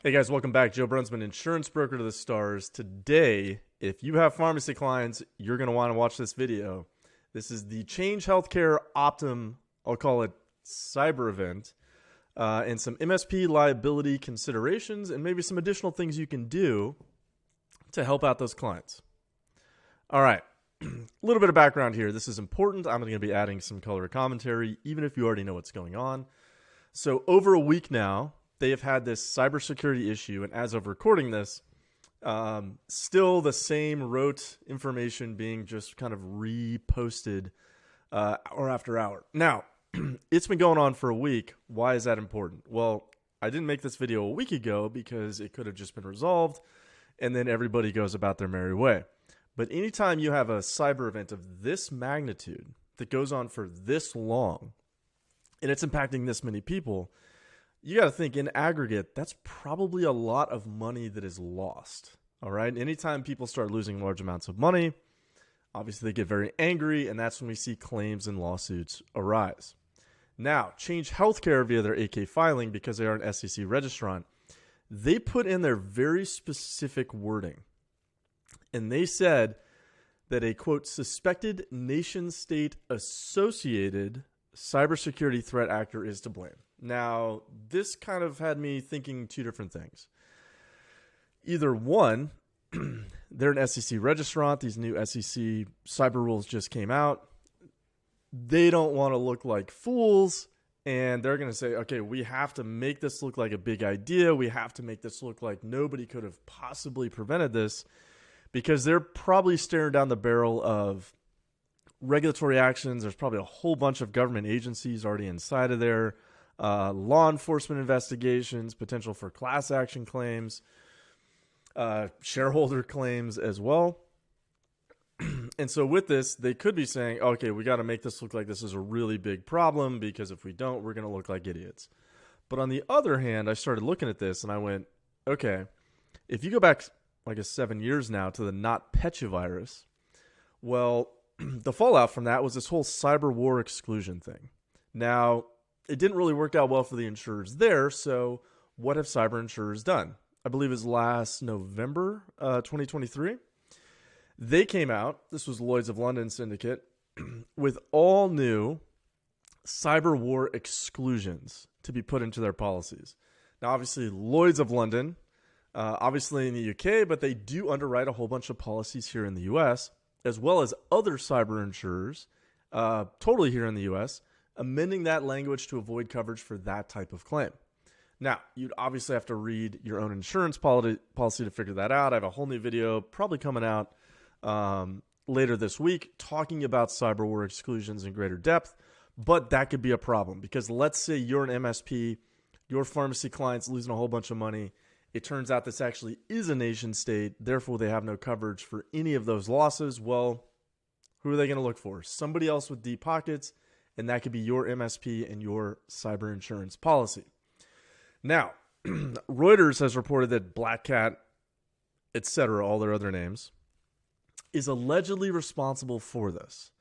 Hey guys, welcome back. Joe Brunsman, insurance broker to the stars. Today, if you have pharmacy clients, you're going to want to watch this video. This is the Change Healthcare Optum, I'll call it cyber event, and some MSP liability considerations and maybe some additional things you can do to help out those clients. All right, a little bit of background here. This is important. I'm going to be adding some color commentary, even if you already know what's going on. So over a week now, they have had this cybersecurity issue, and as of recording this, still the same rote information being just kind of reposted hour after hour. Now, it's been going on for a week. Why is that important? Well, I didn't make this video a week ago because it could have just been resolved, and then everybody goes about their merry way. But anytime you have a cyber event of this magnitude that goes on for this long, and it's impacting this many people, you got to think in aggregate, that's probably a lot of money that is lost. All right. Anytime people start losing large amounts of money, obviously they get very angry, and that's when we see claims and lawsuits arise. Now, Change Healthcare, via their 8K filing, because they are an SEC registrant, they put in their very specific wording. And they said that a, quote, suspected nation-state associated cybersecurity threat actor is to blame. Now, this kind of had me thinking two different things. Either one, they're an SEC registrant. These new SEC cyber rules just came out. They don't want to look like fools, and they're going to say, okay, we have to make this look like a big idea. We have to make this look like nobody could have possibly prevented this, because they're probably staring down the barrel of regulatory actions. There's probably a whole bunch of government agencies already inside of there. Law enforcement investigations, potential for class action claims, shareholder claims as well. And so with this, they could be saying, okay, we got to make this look like this is a really big problem, because if we don't, we're going to look like idiots. But on the other hand, I started looking at this and I went, okay, if you go back, I guess 7 years now, to the NotPetya virus, well, the fallout from that was this whole cyber war exclusion thing. Now, it didn't really work out well for the insurers there, so what have cyber insurers done? I believe it was last November 2023. They came out, this was Lloyd's of London Syndicate, with all new cyber war exclusions to be put into their policies. Now, obviously, Lloyd's of London, obviously in the UK, but they do underwrite a whole bunch of policies here in the US, as well as other cyber insurers, totally here in the US, amending that language to avoid coverage for that type of claim. Now, you'd obviously have to read your own insurance policy to figure that out. I have a whole new video probably coming out later this week talking about cyber war exclusions in greater depth, but that could be a problem, because let's say you're an MSP, your pharmacy client's losing a whole bunch of money. It turns out this actually is a nation state, therefore they have no coverage for any of those losses. Well, who are they going to look for? Somebody else with deep pockets, and that could be your MSP and your cyber insurance policy. Now, Reuters has reported that Black Cat, etc., all their other names, is allegedly responsible for this.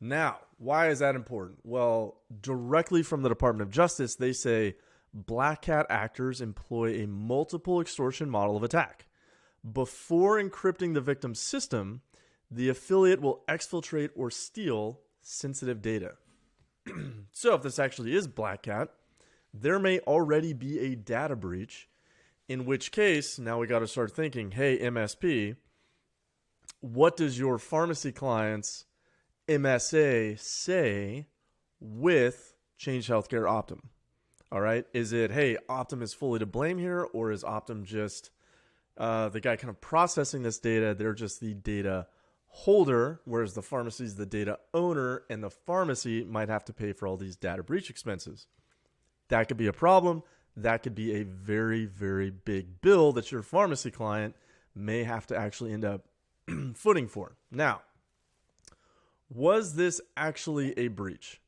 Now, why is that important? Well, directly from the Department of Justice, they say Black Cat actors employ a multiple extortion model of attack. Before encrypting the victim's system, the affiliate will exfiltrate or steal sensitive data. So if this actually is Black Cat, there may already be a data breach, in which case, now we got to start thinking, hey, MSP, what does your pharmacy client's MSA say with Change Healthcare Optum? All right. Is it, hey, Optum is fully to blame here, or is Optum just the guy kind of processing this data? They're just the data holder, whereas the pharmacy is the data owner, and the pharmacy might have to pay for all these data breach expenses. That could be a problem. That could be a very, very big bill that your pharmacy client may have to actually end up footing for. Now, was this actually a breach?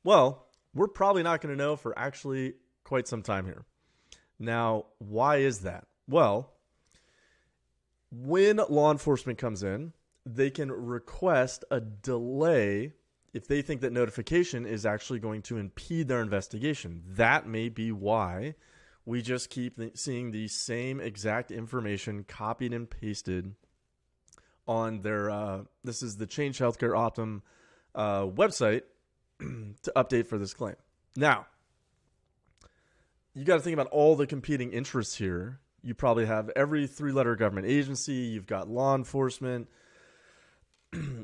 Well, we're probably not going to know for actually quite some time here. Now, why is that? Well, when law enforcement comes in, they can request a delay if they think that notification is actually going to impede their investigation. That may be why we just keep seeing the same exact information copied and pasted on their, this is the Change Healthcare Optum website to update for this claim. Now, you got to think about all the competing interests here. You probably have every 3-letter government agency. You've got law enforcement.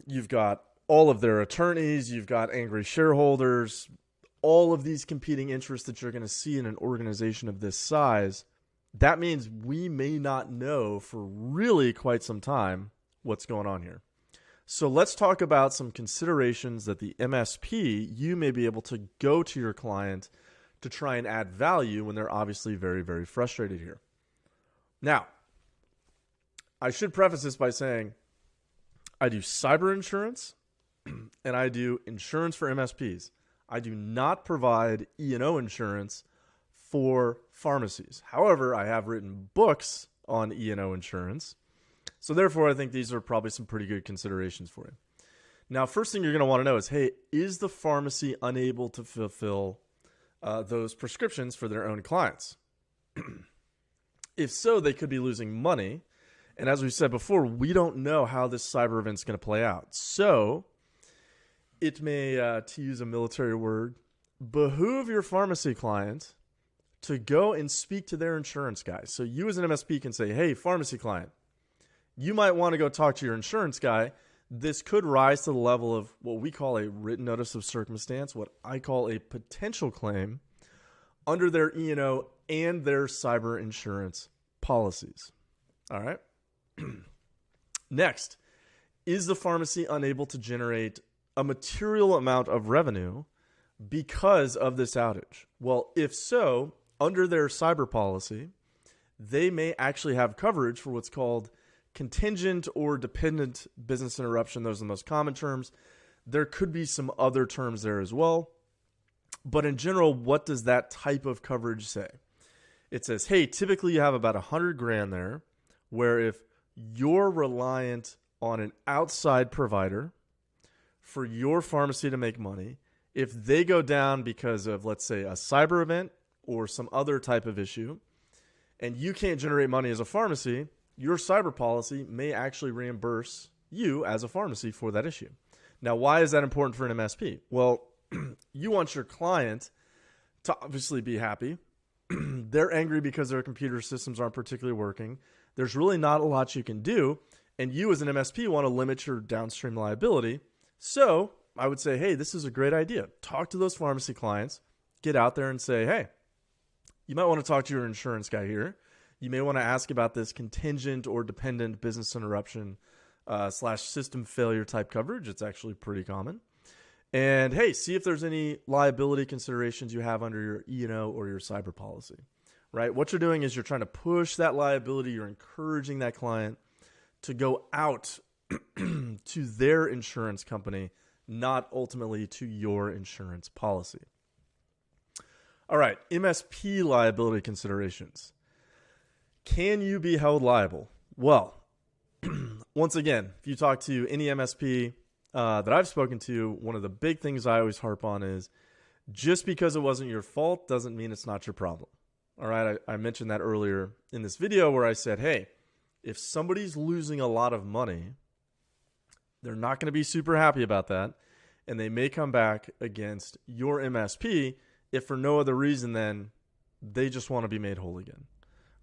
You've got all of their attorneys. You've got angry shareholders. All of these competing interests that you're going to see in an organization of this size. That means we may not know for really quite some time what's going on here. So let's talk about some considerations that the MSP, you may be able to go to your client to try and add value when they're obviously very, very frustrated here. Now, I should preface this by saying I do cyber insurance and I do insurance for MSPs. I do not provide E&O insurance for pharmacies. However, I have written books on E&O insurance. So therefore, I think these are probably some pretty good considerations for you. Now, first thing you're going to want to know is, hey, is the pharmacy unable to fulfill those prescriptions for their own clients? If so, they could be losing money. And as we said before, we don't know how this cyber event is going to play out. So it may, to use a military word, behoove your pharmacy client to go and speak to their insurance guy. So you as an MSP can say, hey, pharmacy client, you might want to go talk to your insurance guy. This could rise to the level of what we call a written notice of circumstance, what I call a potential claim under their E&O and their cyber insurance policies. All right. Next, is the pharmacy unable to generate a material amount of revenue because of this outage? Well, if so, under their cyber policy, they may actually have coverage for what's called contingent or dependent business interruption. Those are the most common terms. There could be some other terms there as well. But in general, what does that type of coverage say? It says, hey, typically you have about $100,000 there, where if you're reliant on an outside provider for your pharmacy to make money, if they go down because of, let's say, a cyber event or some other type of issue, and you can't generate money as a pharmacy, your cyber policy may actually reimburse you as a pharmacy for that issue. Now, why is that important for an MSP? Well, you want your client to obviously be happy. They're angry because their computer systems aren't particularly working. There's really not a lot you can do. And you as an MSP want to limit your downstream liability. So I would say, hey, this is a great idea. Talk to those pharmacy clients. Get out there and say, hey, you might want to talk to your insurance guy here. You may want to ask about this contingent or dependent business interruption / system failure type coverage. It's actually pretty common. And hey, see if there's any liability considerations you have under your E&O or your cyber policy, right? What you're doing is you're trying to push that liability. You're encouraging that client to go out to their insurance company, not ultimately to your insurance policy. All right, MSP liability considerations. Can you be held liable? Well, once again, if you talk to any MSP that I've spoken to, one of the big things I always harp on is just because it wasn't your fault doesn't mean it's not your problem. All right, I mentioned that earlier in this video where I said, hey, if somebody's losing a lot of money, they're not going to be super happy about that, and they may come back against your MSP if for no other reason than they just want to be made whole again.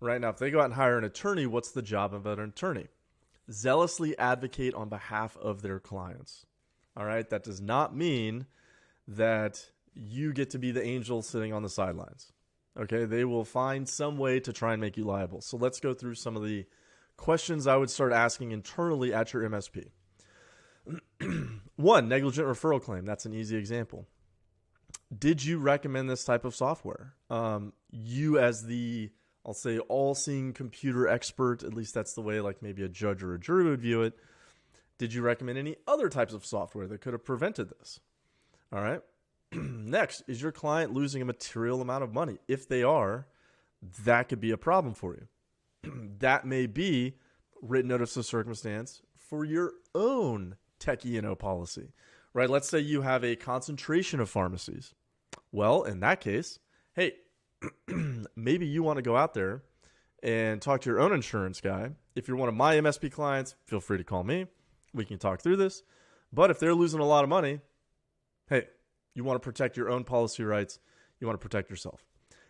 Right now, if they go out and hire an attorney, what's the job of an attorney? Zealously advocate on behalf of their clients. All right, that does not mean that you get to be the angel sitting on the sidelines. Okay, they will find some way to try and make you liable. So let's go through some of the questions I would start asking internally at your MSP. One, negligent referral claim. That's an easy example. Did you recommend this type of software? You as the, I'll say, all-seeing computer expert, at least that's the way like maybe a judge or a jury would view it. Did you recommend any other types of software that could have prevented this? All right. Next, is your client losing a material amount of money? If they are, that could be a problem for you. That may be written notice of circumstance for your own tech E&O policy, right? Let's say you have a concentration of pharmacies. Well, in that case, hey, maybe you want to go out there and talk to your own insurance guy. If you're one of my MSP clients, feel free to call me. We can talk through this. But if they're losing a lot of money, hey, you want to protect your own policy rights. You want to protect yourself.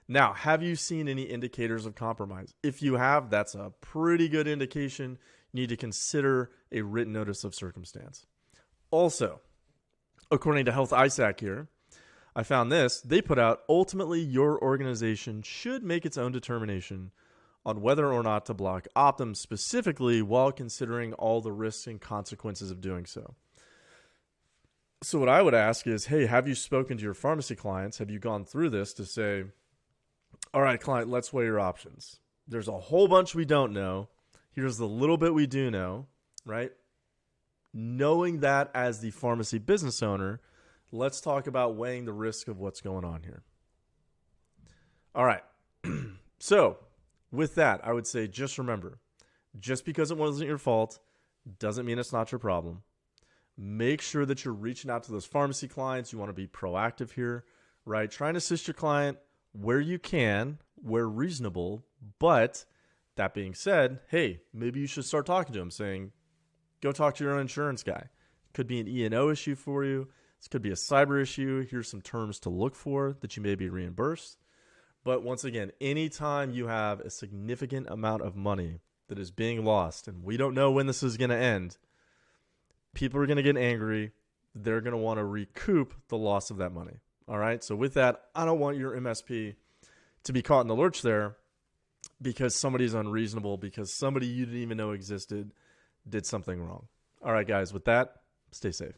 Now, have you seen any indicators of compromise? If you have, that's a pretty good indication. You need to consider a written notice of circumstance. Also, according to Health ISAC here, I found this. They put out, ultimately, your organization should make its own determination on whether or not to block Optum specifically while considering all the risks and consequences of doing so. So what I would ask is, hey, have you spoken to your pharmacy clients? Have you gone through this to say, all right, client, let's weigh your options. There's a whole bunch we don't know. Here's the little bit we do know, right? Knowing that as the pharmacy business owner, let's talk about weighing the risk of what's going on here. All right. So with that, I would say just remember, just because it wasn't your fault doesn't mean it's not your problem. Make sure that you're reaching out to those pharmacy clients. You want to be proactive here, right? Trying to assist your client where you can, where reasonable. But that being said, hey, maybe you should start talking to them saying, go talk to your own insurance guy. Could be an E&O issue for you. This could be a cyber issue. Here's some terms to look for that you may be reimbursed. But once again, anytime you have a significant amount of money that is being lost, and we don't know when this is going to end, people are going to get angry. They're going to want to recoup the loss of that money. All right. So with that, I don't want your MSP to be caught in the lurch there because somebody's unreasonable, because somebody you didn't even know existed did something wrong. All right, guys, with that, stay safe.